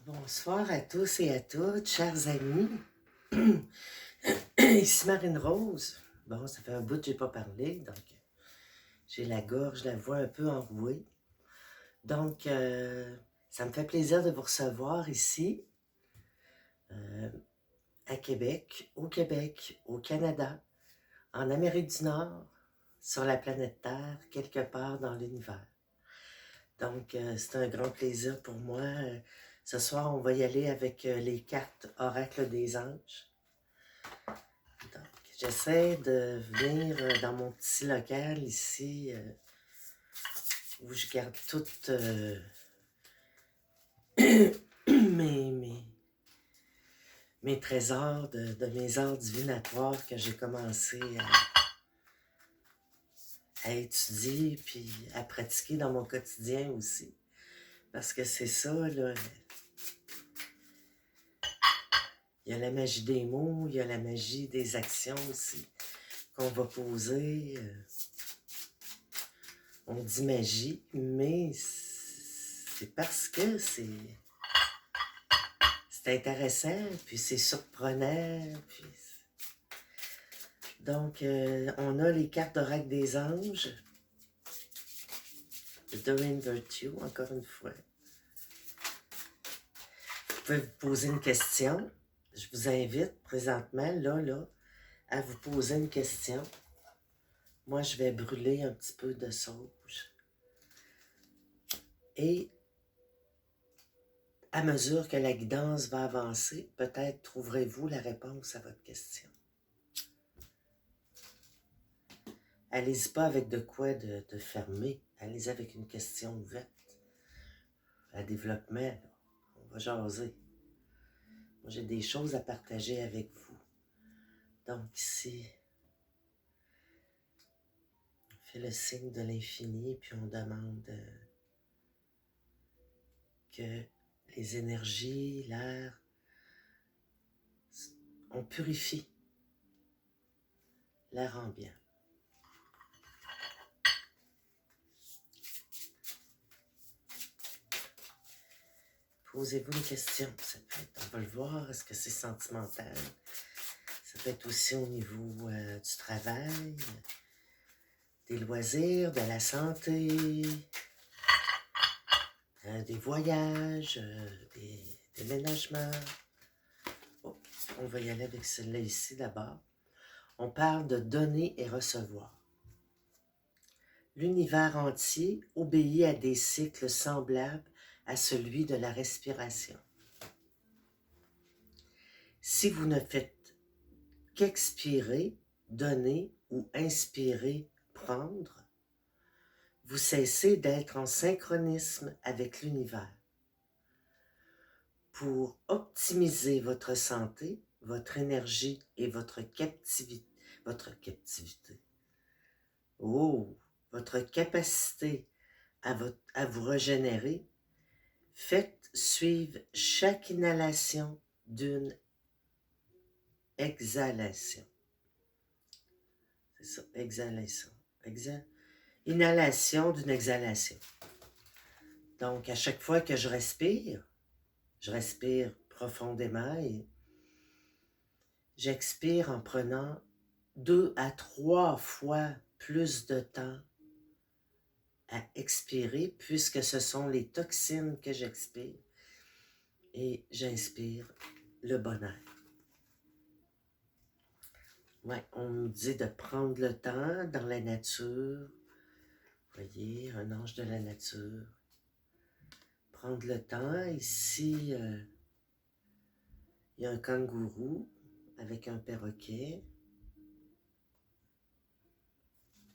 Bonsoir à tous et à toutes, chers amis. Ici Marine Rose. Bon, ça fait un bout que je n'ai pas parlé, donc j'ai la gorge, la voix un peu enrouée. Donc, ça me fait plaisir de vous recevoir ici, euh, à Québec, au Canada, en Amérique du Nord, sur la planète Terre, quelque part dans l'univers. Donc, c'est un grand plaisir pour moi. Ce soir, on va y aller avec les cartes Oracle des Anges. Donc, j'essaie de venir dans mon petit local ici, où je garde toutes mes trésors de mes arts divinatoires que j'ai commencé à étudier puis à pratiquer dans mon quotidien aussi. Parce que c'est ça, là. Il y a la magie des mots, il y a la magie des actions aussi qu'on va poser. On dit magie, mais c'est parce que c'est intéressant, puis c'est surprenant. Puis... Donc, on a les cartes d'Oracle des Anges. The Doreen Virtue, encore une fois. Vous pouvez vous poser une question. Je vous invite présentement, là, à vous poser une question. Moi, je vais brûler un petit peu de sauge. Et à mesure que la guidance va avancer, peut-être trouverez-vous la réponse à votre question. Allez-y pas avec de quoi de fermer. Allez-y avec une question ouverte. À développement, là. On va jaser. Moi, j'ai des choses à partager avec vous. Donc ici, on fait le signe de l'infini, puis on demande que les énergies, l'air, on purifie l'air ambiant. Posez-vous une question. Ça peut être, on va le voir, est-ce que c'est sentimental? Ça peut être aussi au niveau du travail, des loisirs, de la santé, des voyages, des déménagements. Oh, on va y aller avec celle-là ici d'abord. On parle de donner et recevoir. L'univers entier obéit à des cycles semblables à celui de la respiration. Si vous ne faites qu'expirer, donner ou inspirer, prendre, vous cessez d'être en synchronisme avec l'univers. Pour optimiser votre santé, votre énergie et votre capacité, votre capacité à vous régénérer, faites suivre chaque inhalation d'une exhalation. C'est ça, exhalation. Inhalation d'une exhalation. Donc, à chaque fois que je respire profondément et j'expire en prenant 2 à 3 fois plus de temps à expirer puisque ce sont les toxines que j'expire et j'inspire le bonheur. Ouais, on nous dit de prendre le temps dans la nature. Vous voyez, un ange de la nature. Prendre le temps. Ici, il y a un kangourou avec un perroquet.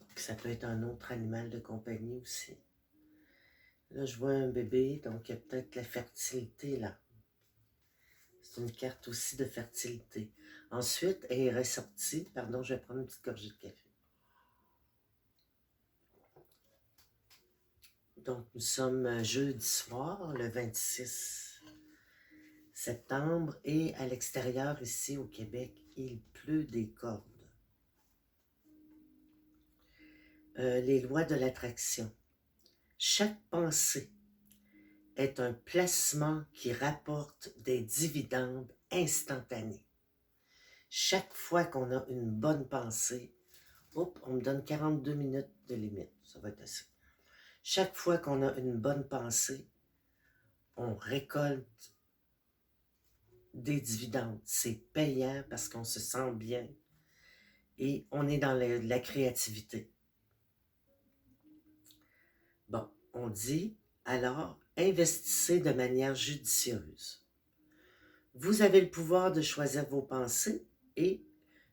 Donc, ça peut être un autre animal de compagnie aussi. Là, je vois un bébé, donc il y a peut-être la fertilité là. C'est une carte aussi de fertilité. Ensuite, elle est ressortie. Pardon, je vais prendre une petite gorgée de café. Donc, nous sommes jeudi soir, le 26 septembre, et à l'extérieur, ici au Québec, il pleut des cordes. Les lois de l'attraction. Chaque pensée est un placement qui rapporte des dividendes instantanés. Chaque fois qu'on a une bonne pensée, on me donne 42 minutes de limite, ça va être assez. Chaque fois qu'on a une bonne pensée, on récolte des dividendes. C'est payant parce qu'on se sent bien et on est dans la créativité. Bon, on dit alors, investissez de manière judicieuse. Vous avez le pouvoir de choisir vos pensées et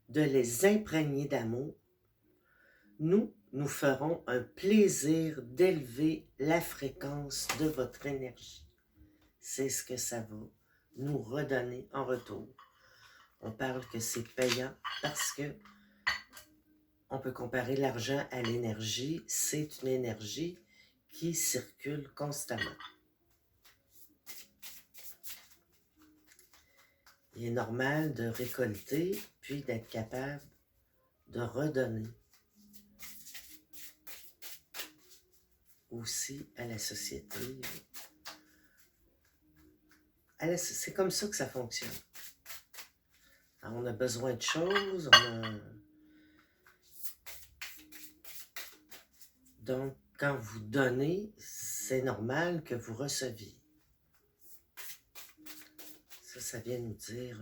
de les imprégner d'amour. Nous ferons un plaisir d'élever la fréquence de votre énergie. C'est ce que ça va nous redonner en retour. On parle que c'est payant parce que on peut comparer l'argent à l'énergie. C'est une énergie qui circule constamment. Il est normal de récolter puis d'être capable de redonner aussi à la société. C'est comme ça que ça fonctionne. Alors, on a besoin de choses, Donc, quand vous donnez, c'est normal que vous receviez. Ça vient nous dire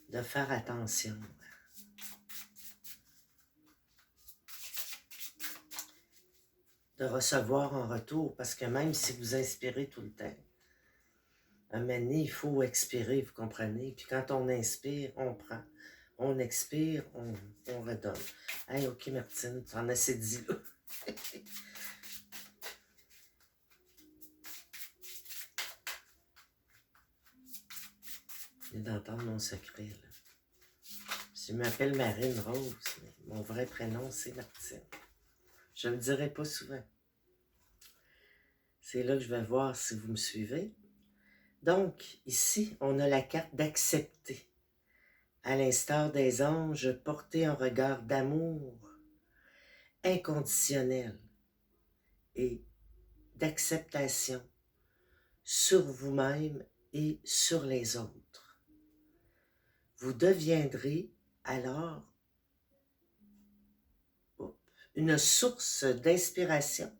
de faire attention. De recevoir en retour, parce que même si vous inspirez tout le temps, à un moment donné, il faut expirer, vous comprenez? Puis quand on inspire, on prend. On expire, on redonne. Hey, ok Martine, tu en as assez dit là. Je viens d'entendre mon secret là. Je m'appelle Marine Rose, mais mon vrai prénom c'est Martine. Je ne le dirai pas souvent. C'est là que je vais voir si vous me suivez. Donc, ici, on a la carte d'accepter. À l'instar des anges, porter un regard d'amour inconditionnel et d'acceptation sur vous-même et sur les autres. Vous deviendrez alors une source d'inspiration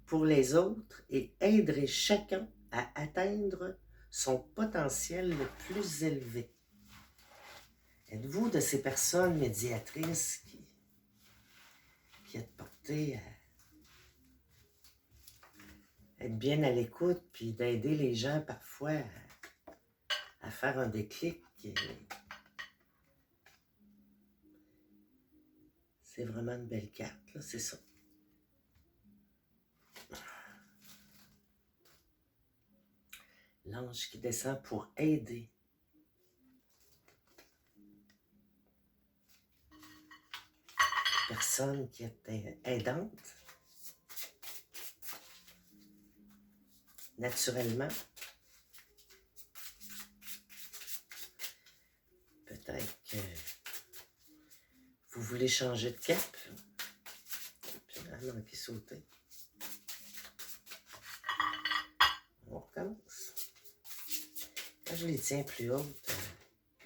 pour les autres et aiderez chacun à atteindre son potentiel le plus élevé. Êtes-vous de ces personnes médiatrices qui êtes portées à être bien à l'écoute puis d'aider les gens parfois à faire un déclic? C'est vraiment une belle carte, là, c'est ça. L'ange qui descend pour aider. Personne qui est aidante. Naturellement. Peut-être que vous voulez changer de cap. Puis, ah non, qui sauter. On recommence. Quand je les tiens plus hautes,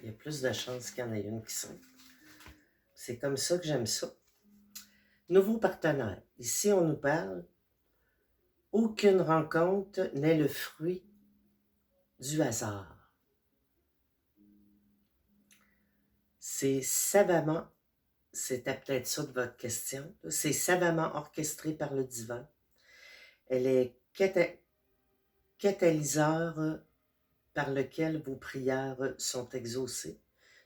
il y a plus de chances qu'il y en ait une qui saute. C'est comme ça que j'aime ça. Nouveau partenaire. Ici, on nous parle. Aucune rencontre n'est le fruit du hasard. C'est savamment, c'était peut-être ça de votre question, c'est savamment orchestré par le divin. Elle est catalyseur par lequel vos prières sont exaucées.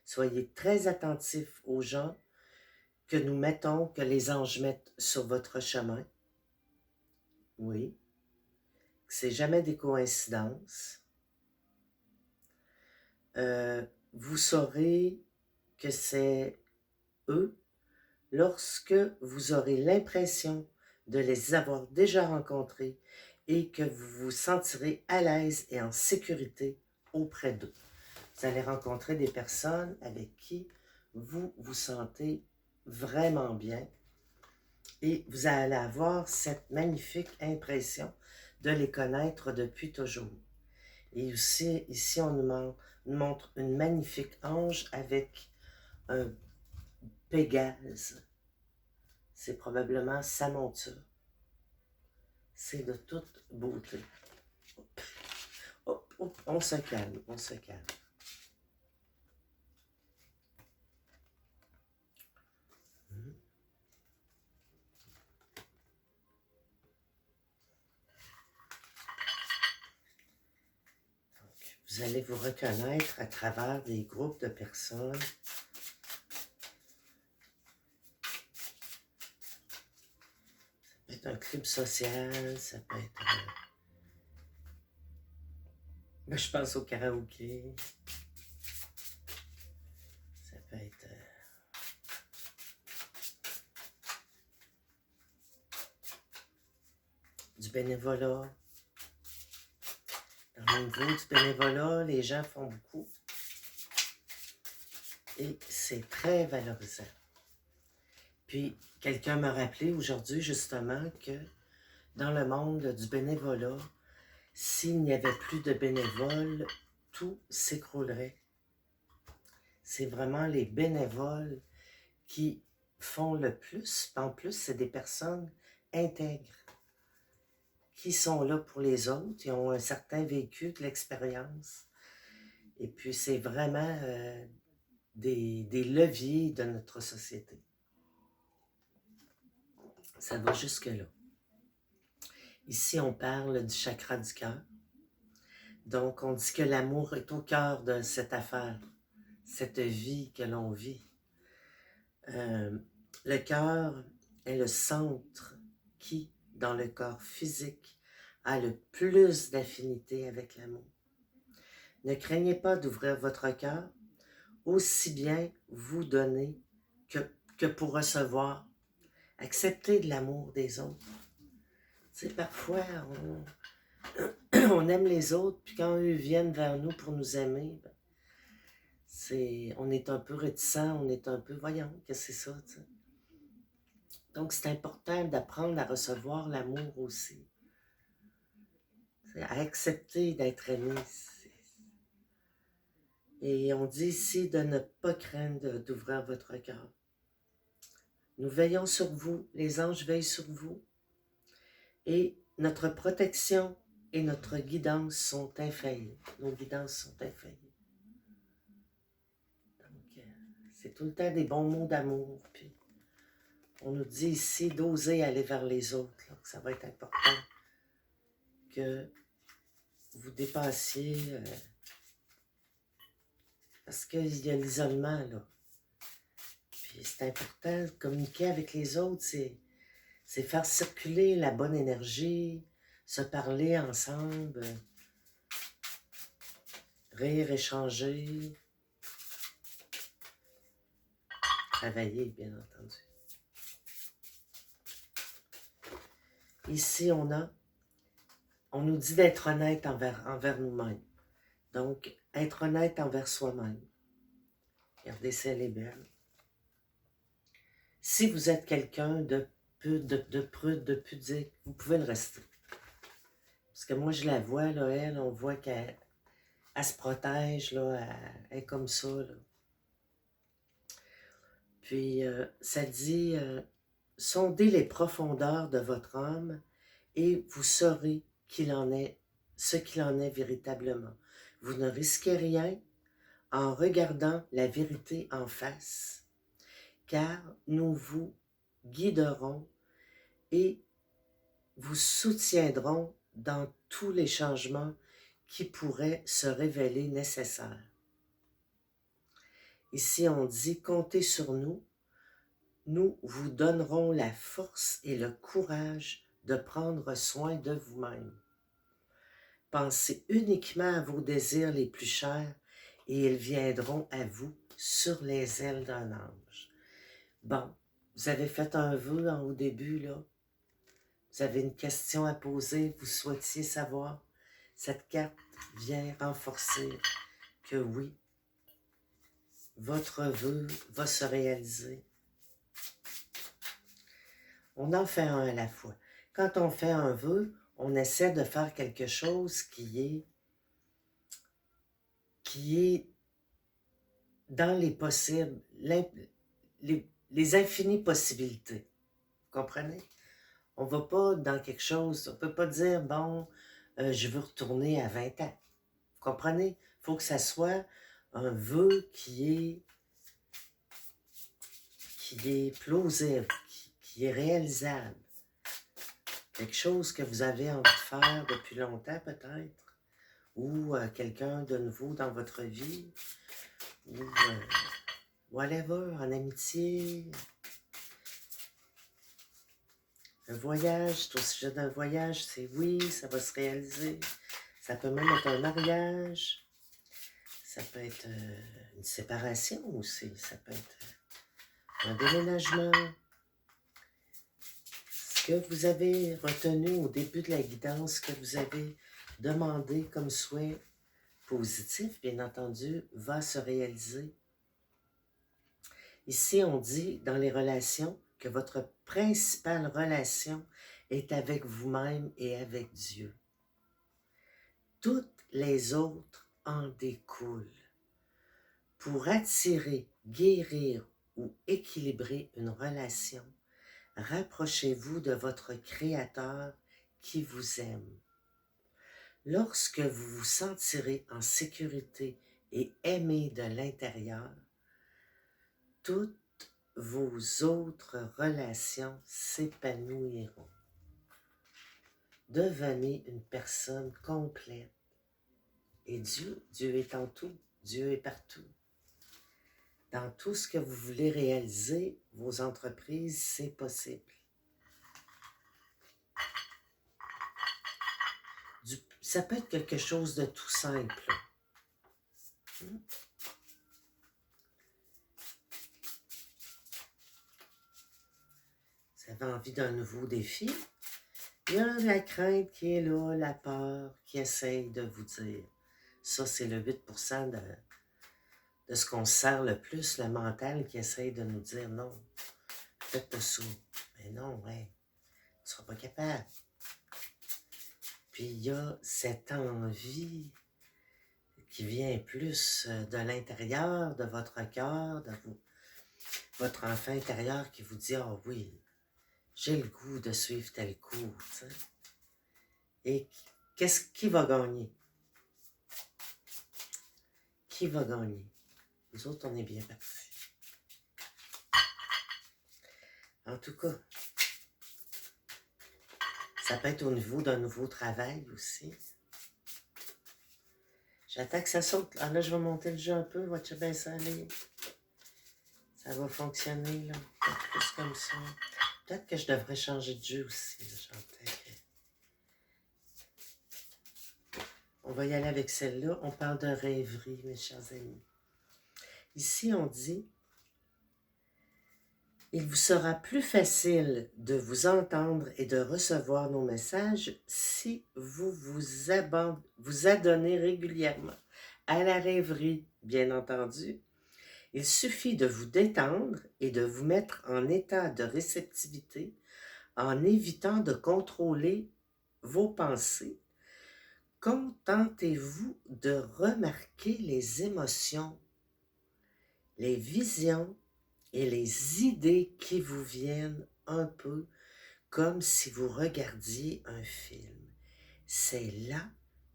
Soyez très attentifs aux gens que nous mettons, que les anges mettent sur votre chemin. Oui. C'est jamais des coïncidences. Vous saurez que c'est eux lorsque vous aurez l'impression de les avoir déjà rencontrés et que vous vous sentirez à l'aise et en sécurité auprès d'eux. Vous allez rencontrer des personnes avec qui vous vous sentez vraiment bien et vous allez avoir cette magnifique impression de les connaître depuis toujours. Et aussi, ici, on nous montre une magnifique ange avec un Pégase. C'est probablement sa monture. C'est de toute beauté. Hop, hop, on se calme, on se calme. Vous allez vous reconnaître à travers des groupes de personnes. Ça peut être un club social, ça peut être... je pense au karaoké. Ça peut être... du bénévolat. Dans le niveau du bénévolat, les gens font beaucoup. Et c'est très valorisant. Puis, quelqu'un m'a rappelé aujourd'hui, justement, que dans le monde du bénévolat, s'il n'y avait plus de bénévoles, tout s'écroulerait. C'est vraiment les bénévoles qui font le plus. En plus, c'est des personnes intègres qui sont là pour les autres. Ils ont un certain vécu de l'expérience. Et puis, c'est vraiment des leviers de notre société. Ça va jusque-là. Ici, on parle du chakra du cœur. Donc, on dit que l'amour est au cœur de cette affaire, cette vie que l'on vit. Le cœur est le centre qui, dans le corps physique, a le plus d'affinité avec l'amour. Ne craignez pas d'ouvrir votre cœur, aussi bien vous donner que pour recevoir. Acceptez de l'amour des autres. Tu sais, parfois, on aime les autres, puis quand eux viennent vers nous pour nous aimer, on est un peu réticent, on est un peu, voyons, qu'est-ce que c'est ça, tu sais. Donc, c'est important d'apprendre à recevoir l'amour aussi. À accepter d'être aimé. Et on dit ici de ne pas craindre d'ouvrir votre cœur. Nous veillons sur vous, les anges veillent sur vous. Et notre protection et notre guidance sont infaillibles. Nos guidances sont infaillibles. Donc, c'est tout le temps des bons mots d'amour. Puis, on nous dit ici d'oser aller vers les autres. Là, que ça va être important que vous dépassiez... parce qu'il y a l'isolement, là. Puis c'est important de communiquer avec les autres, c'est faire circuler la bonne énergie, se parler ensemble, rire, échanger, travailler, bien entendu. Ici, on nous dit d'être honnête envers nous-mêmes. Donc, être honnête envers soi-même. Regardez si elle est belle. Si vous êtes quelqu'un de prude, de pudique, vous pouvez le rester. Parce que moi, je la vois, là, elle, on voit qu'elle se protège, là, elle est comme ça, là. Puis, ça dit, sondez les profondeurs de votre âme et vous saurez ce qu'il en est véritablement. Vous ne risquez rien en regardant la vérité en face, car nous vous guiderons et vous soutiendrons dans tous les changements qui pourraient se révéler nécessaires. Ici, on dit, comptez sur nous, nous vous donnerons la force et le courage de prendre soin de vous-même. Pensez uniquement à vos désirs les plus chers et ils viendront à vous sur les ailes d'un ange. Bon, vous avez fait un vœu au début, là. Vous avez une question à poser, vous souhaitiez savoir. Cette carte vient renforcer que oui, votre vœu va se réaliser. On en fait un à la fois. Quand on fait un vœu, on essaie de faire quelque chose qui est dans les possibles, les infinies possibilités. Vous comprenez? On ne va pas dans quelque chose, on ne peut pas dire, bon, je veux retourner à 20 ans. Vous comprenez? Il faut que ça soit un vœu qui est plausible, qui est réalisable. Quelque chose que vous avez envie de faire depuis longtemps peut-être, ou quelqu'un de nouveau dans votre vie, ou whatever, en amitié. Un voyage, c'est au sujet d'un voyage, c'est oui, ça va se réaliser. Ça peut même être un mariage. Ça peut être une séparation aussi. Ça peut être un déménagement. Ce que vous avez retenu au début de la guidance, ce que vous avez demandé comme souhait positif, bien entendu, va se réaliser. Ici, on dit dans les relations que votre principale relation est avec vous-même et avec Dieu. Toutes les autres en découlent. Pour attirer, guérir ou équilibrer une relation, rapprochez-vous de votre Créateur qui vous aime. Lorsque vous vous sentirez en sécurité et aimé de l'intérieur, toutes vos autres relations s'épanouiront. Devenez une personne complète. Et Dieu est en tout, Dieu est partout. Dans tout ce que vous voulez réaliser, vos entreprises, c'est possible. Ça peut être quelque chose de tout simple. Vous avez envie d'un nouveau défi? Il y a la crainte qui est là, la peur qui essaye de vous dire. Ça, c'est le 8% de ce qu'on sert le plus, le mental qui essaye de nous dire non, faites pas ça. Mais non, ouais, tu ne seras pas capable. Puis il y a cette envie qui vient plus de l'intérieur, de votre cœur, de votre enfant intérieur qui vous dit « Ah oui, j'ai le goût de suivre tel cours. » Et qui va gagner? Qui va gagner? Nous autres, on est bien partis. En tout cas, ça peut être au niveau d'un nouveau travail aussi. J'attends que ça saute. Ah là, je vais monter le jeu un peu. Watch bien ça aller. Ça va fonctionner, là. Peut-être plus comme ça. Peut-être que je devrais changer de jeu aussi. On va y aller avec celle-là. On parle de rêverie, mes chers amis. Ici, on dit « Il vous sera plus facile de vous entendre et de recevoir nos messages si vous adonnez régulièrement à la rêverie, bien entendu. Il suffit de vous détendre et de vous mettre en état de réceptivité en évitant de contrôler vos pensées. Contentez-vous de remarquer les émotions, les visions et les idées qui vous viennent un peu comme si vous regardiez un film. C'est là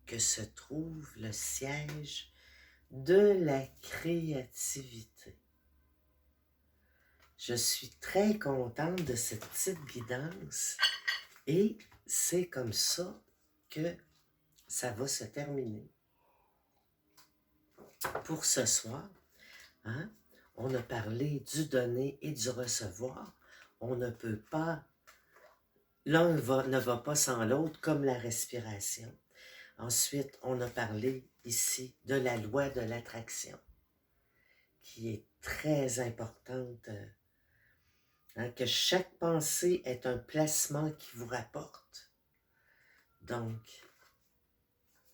que se trouve le siège de la créativité. » Je suis très contente de cette petite guidance et c'est comme ça que ça va se terminer. Pour ce soir, hein, on a parlé du donner et du recevoir. On ne peut pas, l'un ne va pas sans l'autre, comme la respiration. Ensuite, on a parlé ici de la loi de l'attraction, qui est très importante, hein, que chaque pensée est un placement qui vous rapporte. Donc,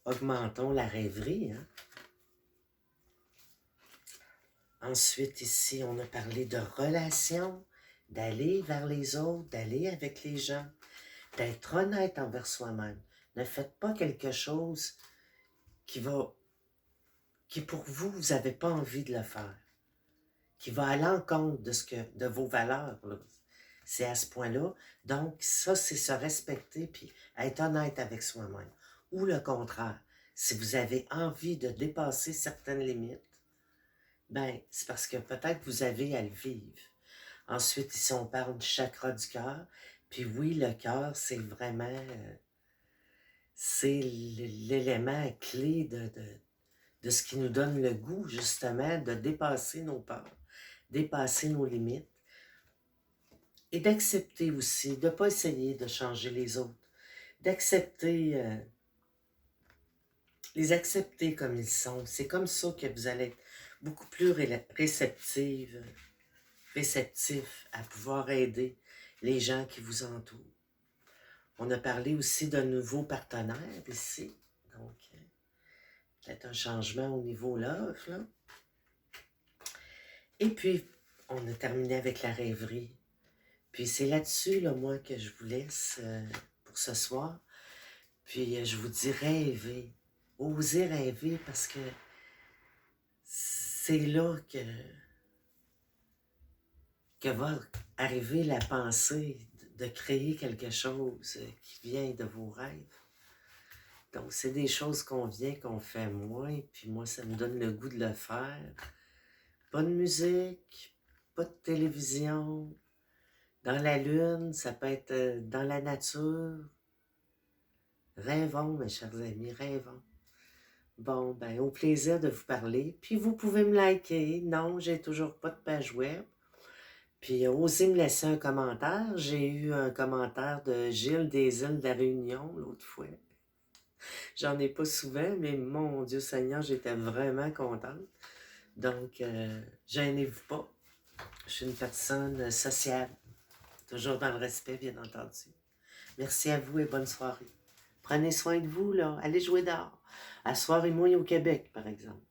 augmentons la rêverie. Hein? Ensuite, ici, on a parlé de relations, d'aller vers les autres, d'aller avec les gens. d'être honnête envers soi-même. Ne faites pas quelque chose qui pour vous, vous n'avez pas envie de le faire, qui va à l'encontre de vos valeurs, là. C'est à ce point-là. Donc, ça, c'est se respecter puis être honnête avec soi-même. Ou le contraire, si vous avez envie de dépasser certaines limites, ben, c'est parce que peut-être vous avez à le vivre. Ensuite, ici, on parle du chakra du cœur. Puis oui, le cœur, c'est vraiment... c'est l'élément clé de ce qui nous donne le goût, justement, de dépasser nos peurs, dépasser nos limites et d'accepter aussi, de ne pas essayer de changer les autres, d'accepter, les accepter comme ils sont. C'est comme ça que vous allez être beaucoup plus réceptif à pouvoir aider les gens qui vous entourent. On a parlé aussi d'un nouveau partenaire ici, donc peut-être un changement au niveau love, là. Et puis, on a terminé avec la rêverie. Puis c'est là-dessus, là, moi, que je vous laisse pour ce soir. Puis je vous dis rêver. Osez rêver parce que c'est là que va arriver la pensée de créer quelque chose qui vient de vos rêves. Donc, c'est des choses qu'on fait moins, puis moi, ça me donne le goût de le faire. Pas de musique, pas de télévision, dans la lune, ça peut être dans la nature. Rêvons, mes chers amis, rêvons. Bon, ben, au plaisir de vous parler. Puis vous pouvez me liker. Non, j'ai toujours pas de page web. Puis osez me laisser un commentaire. J'ai eu un commentaire de Gilles des îles de la Réunion l'autre fois. J'en ai pas souvent, mais mon Dieu Seigneur, j'étais vraiment contente. Donc, gênez-vous pas. Je suis une personne sociable. Toujours dans le respect, bien entendu. Merci à vous et bonne soirée. Prenez soin de vous, là. Allez jouer dehors. À soirée mouille au Québec, par exemple.